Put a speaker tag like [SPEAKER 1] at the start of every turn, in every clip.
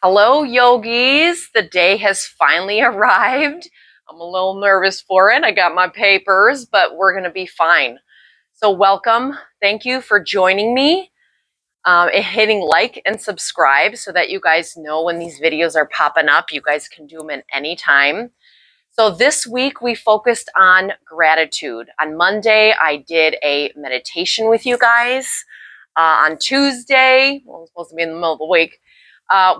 [SPEAKER 1] Hello, yogis. The day has finally arrived. I'm a little nervous for it. I got my papers, but we're going to be fine. So welcome. Thank you for joining me and hitting like and subscribe so that you guys know when these videos are popping up. You guys can do them at any time. So this week we focused on gratitude. On Monday, I did a meditation with you guys. On Tuesday, well, it's supposed to be in the middle of the week,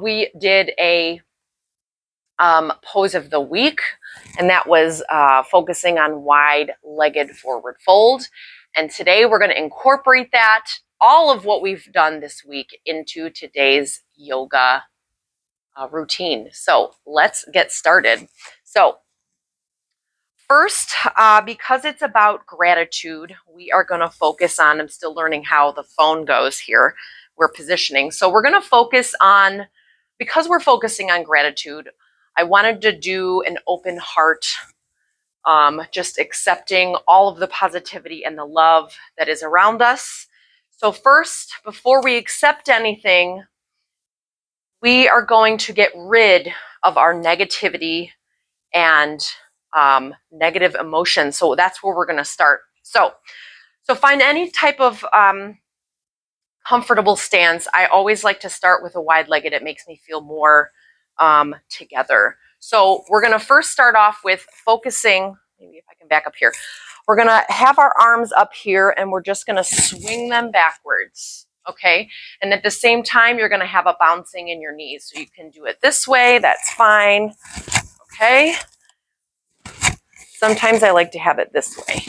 [SPEAKER 1] we did a pose of the week, and that was focusing on wide-legged forward fold. And today we're going to incorporate that, all of what we've done this week, into today's yoga routine. So let's get started. So first, because it's about gratitude, we are going to focus on, I'm still learning how the phone goes here, we're positioning. So we're going to focus on, because we're focusing on gratitude, I wanted to do an open heart, just accepting all of the positivity and the love that is around us. So first, before we accept anything, we are going to get rid of our negativity and negative emotions. So that's where we're going to start. So find any type of comfortable stance. I always like to start with a wide-legged. It makes me feel more together. So we're going to first start off with focusing. Maybe if I can back up here. We're going to have our arms up here, and we're just going to swing them backwards. Okay. And at the same time, you're going to have a bouncing in your knees. So you can do it this way. That's fine. Okay. Sometimes I like to have it this way.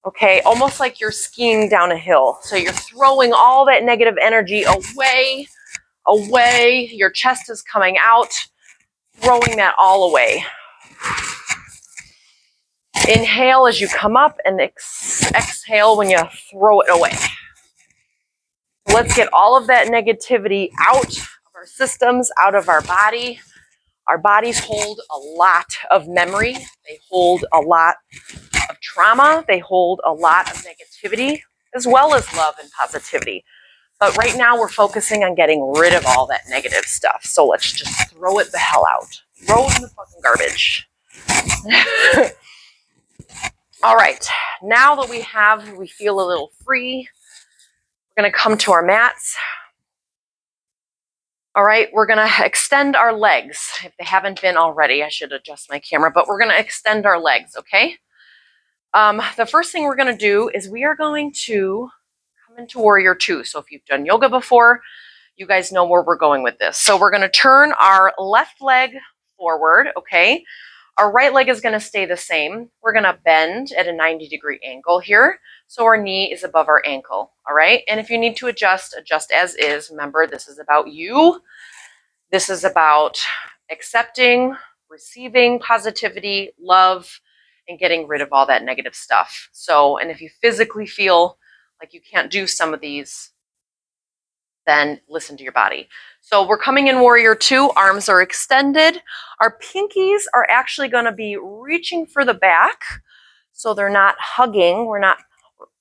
[SPEAKER 1] Okay, almost like you're skiing down a hill. So you're throwing all that negative energy away. Your chest is coming out, throwing that all away. Inhale as you come up and exhale when you throw it away. Let's get all of that negativity out of our systems, out of our body. Our bodies hold a lot of memory. They hold a lot of trauma. They hold a lot of negativity, as well as love and positivity. But right now we're focusing on getting rid of all that negative stuff. So let's just throw it the hell out. Throw it in the fucking garbage. All right, now that we feel a little free, we're gonna come to our mats. All right, we're gonna extend our legs. If they haven't been already, I should adjust my camera, but we're gonna extend our legs, okay? The first thing we're gonna do is we are going to come into Warrior Two. So if you've done yoga before, you guys know where we're going with this. So we're gonna turn our left leg forward, okay? Our right leg is gonna stay the same. We're gonna bend at a 90-degree angle here. So our knee is above our ankle, all right? And if you need to adjust as is. Remember, this is about you. This is about accepting, receiving positivity, love, and getting rid of all that negative stuff. So, and if you physically feel like you can't do some of these, then listen to your body. So we're coming in Warrior Two, arms are extended. Our pinkies are actually gonna be reaching for the back. So they're not hugging, we're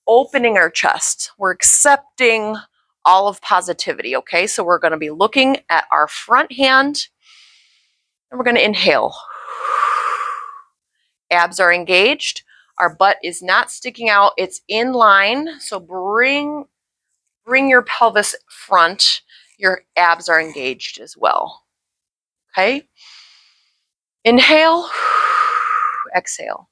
[SPEAKER 1] opening our chest. We're accepting all of positivity, okay? So we're gonna be looking at our front hand, and we're gonna inhale. Abs are engaged. Our butt is not sticking out, it's in line. So bring your pelvis front. Your abs are engaged as well. Okay? Inhale, exhale.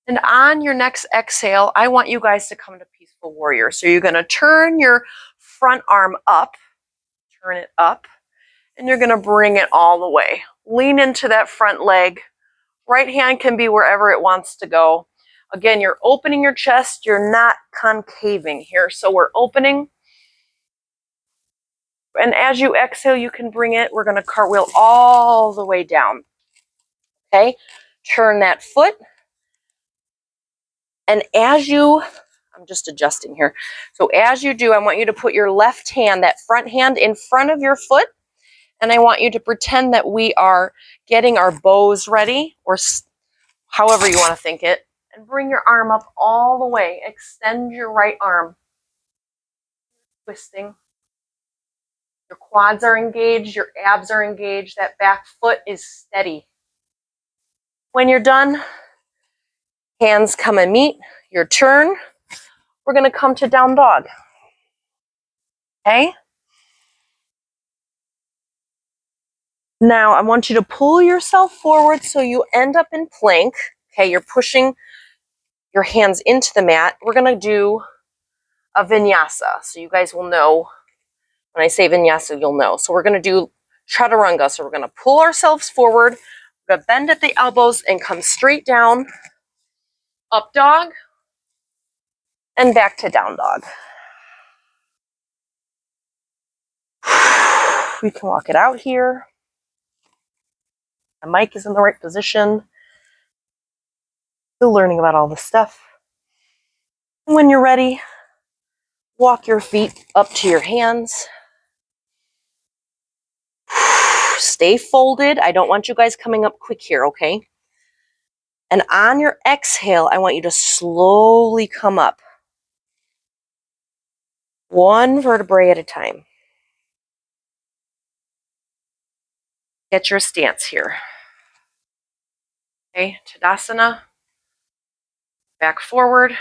[SPEAKER 1] And on your next exhale, I want you guys to come to Peaceful Warrior. So you're going to turn your front arm up, turn it up, and you're going to bring it all the way. Lean into that front leg. Right hand can be wherever it wants to go. Again, you're opening your chest. You're not concaving here. So we're opening. And as you exhale, you can bring it. We're going to cartwheel all the way down. Okay? Turn that foot. And as you, I'm just adjusting here. So as you do, I want you to put your left hand, that front hand, in front of your foot. And I want you to pretend that we are getting our bows ready, or however you want to think it. And bring your arm up all the way. Extend your right arm. twisting. Your quads are engaged, your abs are engaged, that back foot is steady. When you're done, hands come and meet, your turn. We're gonna come to down dog, okay? Now I want you to pull yourself forward so you end up in plank, okay? You're pushing your hands into the mat. We're gonna do a vinyasa, so you guys will know. When I say vinyasa, you'll know. So we're gonna do chaturanga, so we're gonna pull ourselves forward, we're gonna bend at the elbows and come straight down, up dog, and back to down dog. We can walk it out here. The mic is in the right position. Still learning about all this stuff. And when you're ready, walk your feet up to your hands. Stay folded. I don't want you guys coming up quick here, okay? And on your exhale, I want you to slowly come up. One vertebrae at a time. Get your stance here. Okay, Tadasana. Back forward.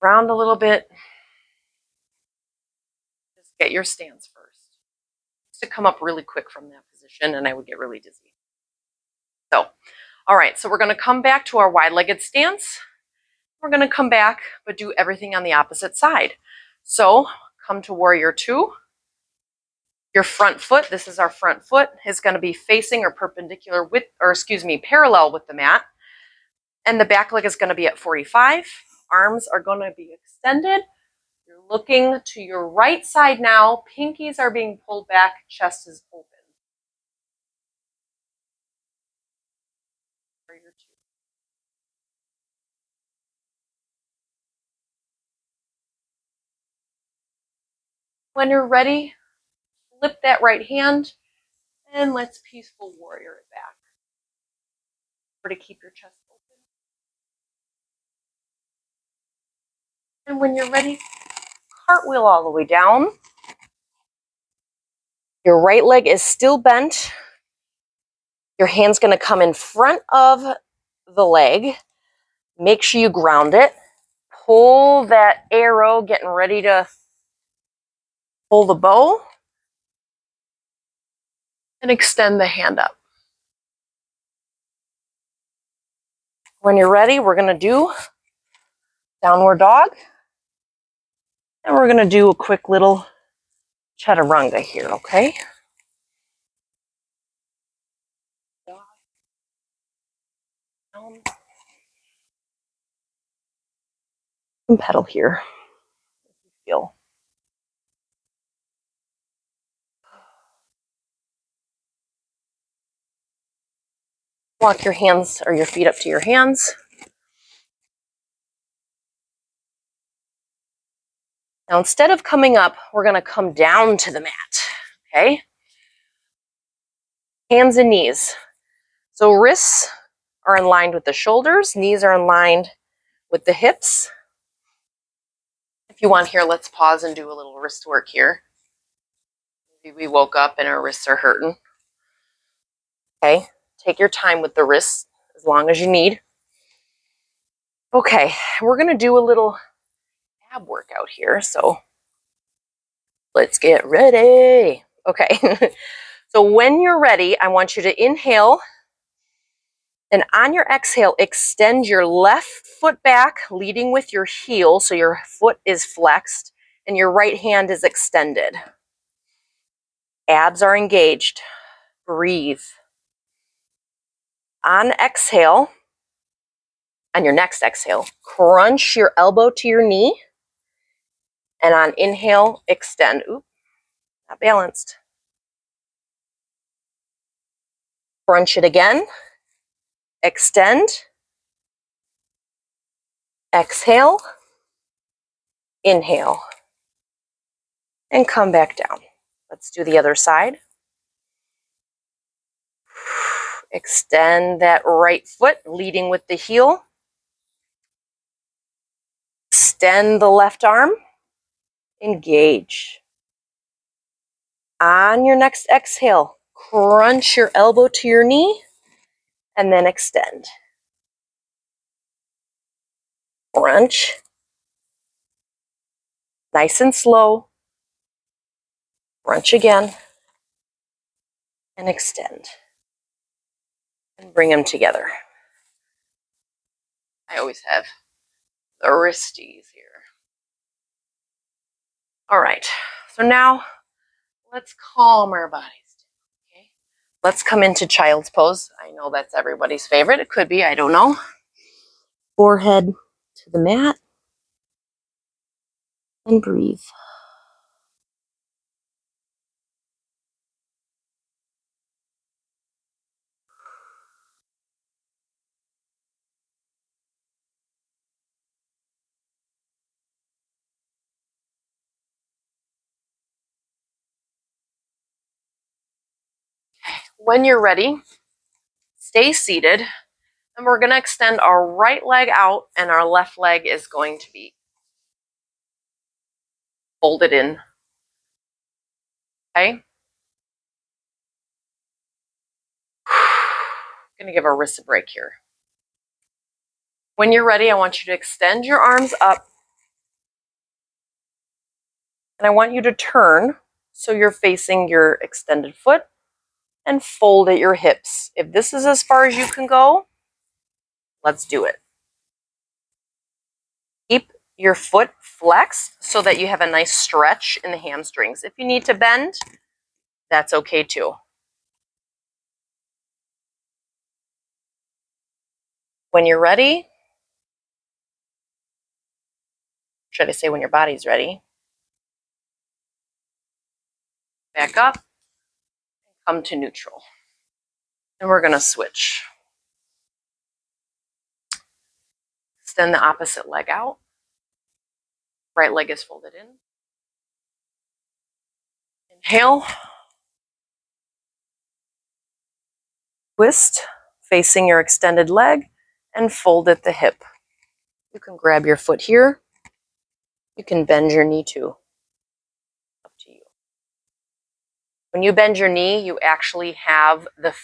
[SPEAKER 1] Round a little bit. Just get your stance first. Just to come up really quick from that position, and I would get really dizzy. So, all right, so we're going to come back to our wide-legged stance. We're going to come back, but do everything on the opposite side. So, come to warrior two. Your front foot, this is our front foot, is going to be facing or perpendicular with, or excuse me, parallel with the mat. And the back leg is going to be at 45. Arms are going to be extended. You're looking to your right side now. Pinkies are being pulled back. Chest is open. Warrior two. When you're ready, flip that right hand and let's peaceful warrior it back. Remember to keep your chest open. And when you're ready, cartwheel all the way down. Your right leg is still bent. Your hand's going to come in front of the leg. Make sure you ground it. Pull that arrow, getting ready to pull the bow. And extend the hand up. When you're ready, we're going to do downward dog. And we're going to do a quick little chaturanga here, okay? Down. And pedal here. Feel. Walk your hands or your feet up to your hands. Now, instead of coming up, we're going to come down to the mat, okay? Hands and knees. So wrists are in line with the shoulders. Knees are in line with the hips. If you want here, let's pause and do a little wrist work here. Maybe we woke up and our wrists are hurting. Okay, take your time with the wrists as long as you need. Okay, we're going to do a little ab workout here, so let's get ready. Okay, so when you're ready, I want you to inhale, and on your exhale, extend your left foot back, leading with your heel, so your foot is flexed, and your right hand is extended. Abs are engaged. Breathe. On exhale, on your next exhale, crunch your elbow to your knee, and on inhale, extend. Oop, not balanced. Crunch it again. Extend. Exhale. Inhale. And come back down. Let's do the other side. Extend that right foot, leading with the heel. Extend the left arm. Engage. On your next exhale, crunch your elbow to your knee and then extend. Crunch. Nice and slow. Crunch again and extend. And bring them together. I always have the wristies here. All right, so now let's calm our bodies. Okay, let's come into child's pose. I know that's everybody's favorite. It could be, I don't know. Forehead to the mat and breathe. When you're ready, stay seated, and we're going to extend our right leg out, and our left leg is going to be folded in. Okay? Going to give our wrists a break here. When you're ready, I want you to extend your arms up, and I want you to turn so you're facing your extended foot and fold at your hips. If this is as far as you can go, let's do it. Keep your foot flexed so that you have a nice stretch in the hamstrings. If you need to bend, that's okay too. When you're ready, should I say when your body's ready, back up, come to neutral. And we're going to switch. Extend the opposite leg out. Right leg is folded in. Inhale. Twist, facing your extended leg, and fold at the hip. You can grab your foot here. You can bend your knee too. Up to you. When you bend your knee, you actually have the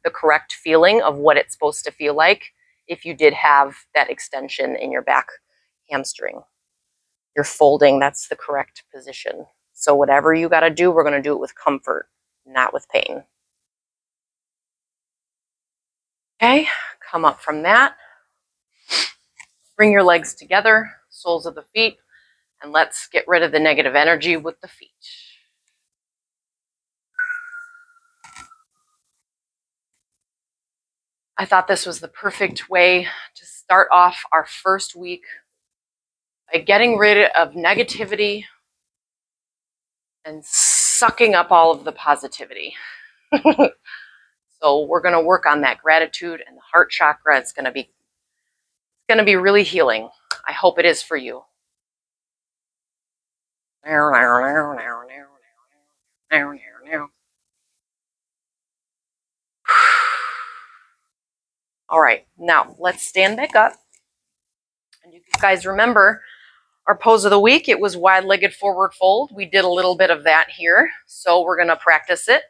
[SPEAKER 1] correct feeling of what it's supposed to feel like if you did have that extension in your back hamstring. You're folding, that's the correct position. So whatever you got to do, we're going to do it with comfort, not with pain. Okay, come up from that. Bring your legs together, soles of the feet, and let's get rid of the negative energy with the feet. I thought this was the perfect way to start off our first week by getting rid of negativity and sucking up all of the positivity. So we're going to work on that gratitude and the heart chakra. It's going to be really healing. I hope it is for you. All right, now let's stand back up. And you guys remember our pose of the week, it was wide-legged forward fold. We did a little bit of that here, so we're going to practice it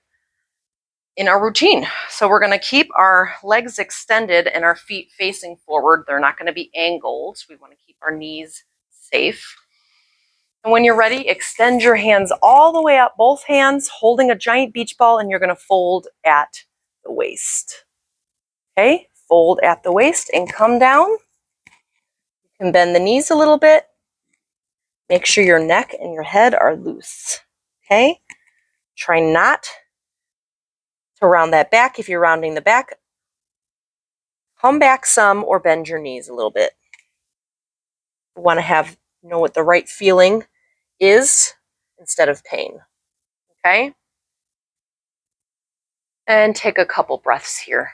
[SPEAKER 1] in our routine. So we're going to keep our legs extended and our feet facing forward. They're not going to be angled. We want to keep our knees safe. And when you're ready, extend your hands all the way up, both hands holding a giant beach ball, and you're going to fold at the waist. Okay, fold at the waist and come down. You can bend the knees a little bit. Make sure your neck and your head are loose. Okay, try not to round that back. If you're rounding the back, come back some or bend your knees a little bit. You want to know what the right feeling is instead of pain. Okay, and take a couple breaths here.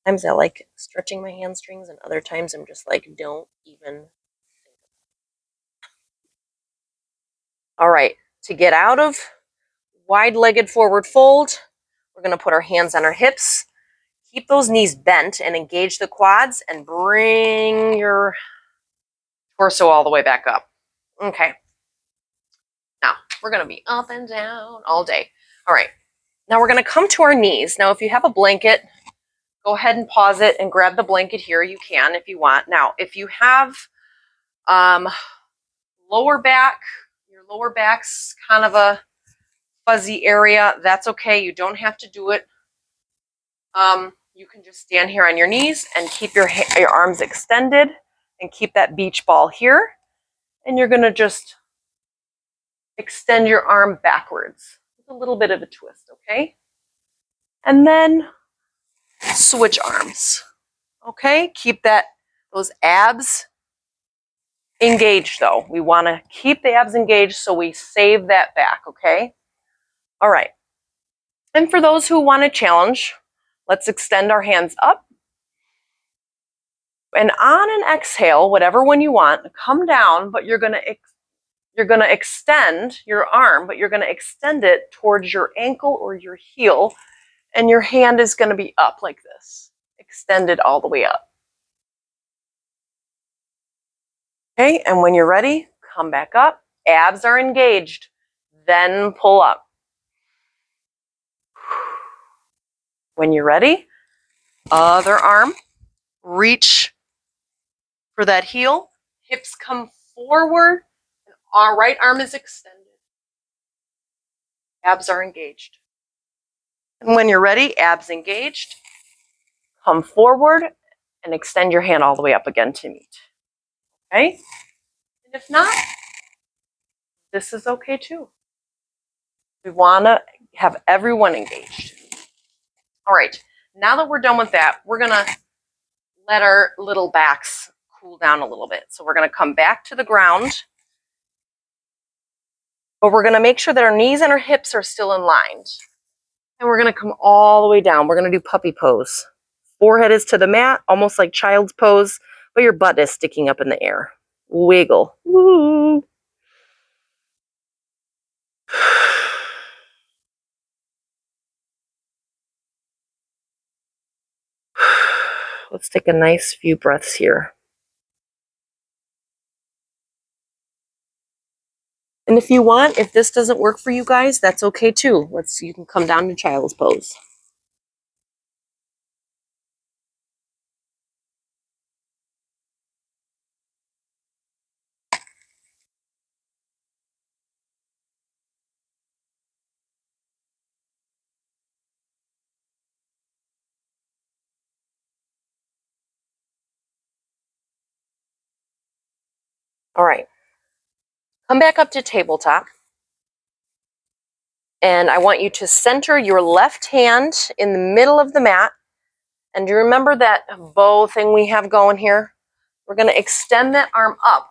[SPEAKER 1] Sometimes I like stretching my hamstrings, and other times I'm just like, don't even. All right, to get out of wide-legged forward fold, we're going to put our hands on our hips. Keep those knees bent and engage the quads and bring your torso all the way back up. Okay. Now, we're going to be up and down all day. All right. Now we're going to come to our knees. Now, if you have a blanket, go ahead and pause it and grab the blanket here. You can if you want. Now, if you have lower back, your lower back's kind of a fuzzy area, that's okay. You don't have to do it. You can just stand here on your knees and keep your arms extended and keep that beach ball here. And you're going to just extend your arm backwards with a little bit of a twist, okay? And then switch arms, okay? Keep those abs engaged though. We want to keep the abs engaged so we save that back, okay? All right. And for those who want to challenge, let's extend our hands up. And on an exhale, whatever one you want, come down, but you're going to extend your arm, but you're going to extend it towards your ankle or your heel, and your hand is going to be up like this, extended all the way up. Okay, and when you're ready, come back up. Abs are engaged, then pull up. When you're ready, other arm, reach for that heel, hips come forward, and our right arm is extended. Abs are engaged. And when you're ready, abs engaged, come forward and extend your hand all the way up again to meet. Okay? And if not, this is okay too. We want to have everyone engaged. All right, now that we're done with that, we're going to let our little backs cool down a little bit. So we're going to come back to the ground, but we're going to make sure that our knees and our hips are still in line. And we're going to come all the way down. We're going to do puppy pose. Forehead is to the mat, almost like child's pose, but your butt is sticking up in the air. Wiggle. Woo. Let's take a nice few breaths here. And if you want, if this doesn't work for you guys, that's okay too. You can come down to child's pose. All right. Come back up to tabletop. And I want you to center your left hand in the middle of the mat. And do you remember that bow thing we have going here? We're going to extend that arm up.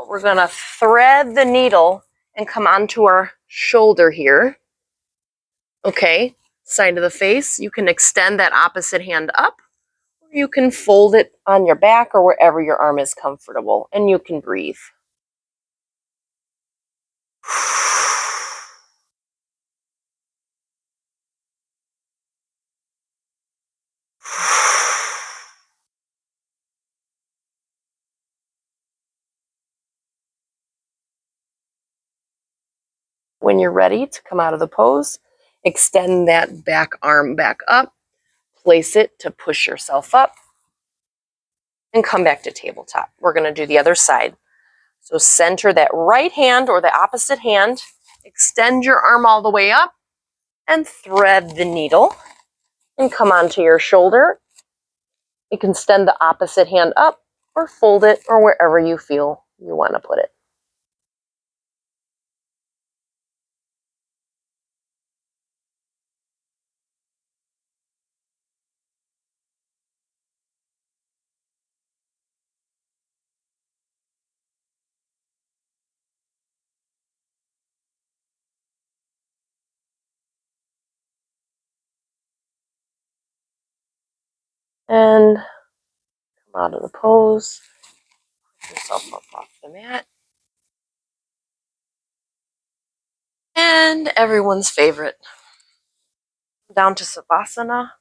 [SPEAKER 1] We're going to thread the needle and come onto our shoulder here. Okay, side of the face. You can extend that opposite hand up, or you can fold it on your back or wherever your arm is comfortable, and you can breathe. When you're ready to come out of the pose, extend that back arm back up, place it to push yourself up, and come back to tabletop. We're going to do the other side. So center that right hand or the opposite hand, extend your arm all the way up, and thread the needle, and come onto your shoulder. You can extend the opposite hand up, or fold it, or wherever you feel you want to put it. And come out of the pose. Put yourself up off the mat. And everyone's favorite. Down to Savasana.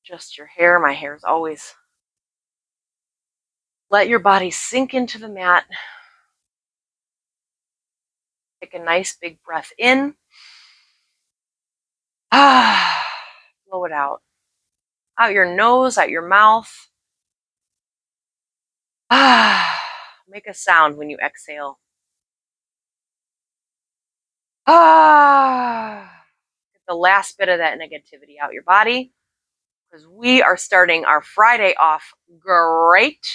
[SPEAKER 1] Just your hair. My hair is always. Let your body sink into the mat. Take a nice big breath in. Blow it out. Out your nose, out your mouth. Make a sound when you exhale. Get the last bit of that negativity out your body, because we are starting our Friday off great.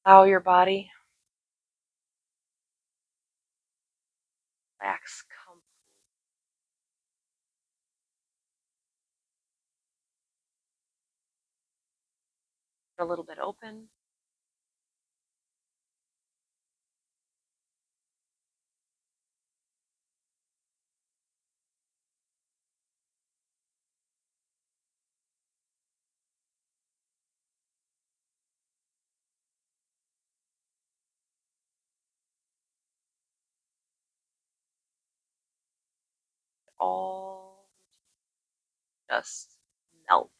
[SPEAKER 1] Allow your body. Relax. Come. A little bit open. All just melt.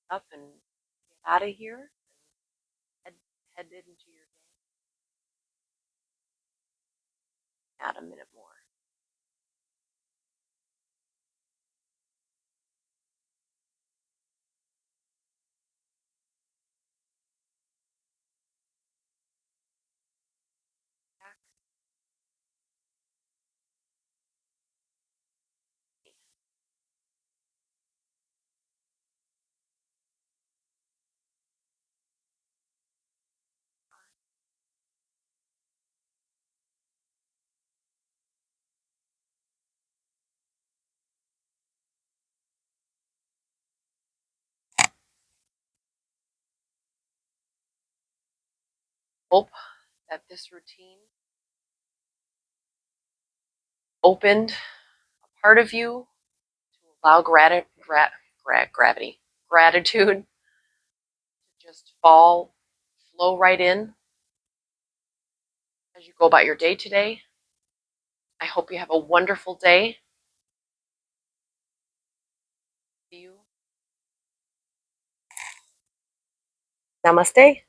[SPEAKER 1] Up and get out of here. Head into your day. Add a minute more. Hope that this routine opened a part of you to allow gratitude to just flow right in as you go about your day today. I hope you have a wonderful day. See you. Namaste.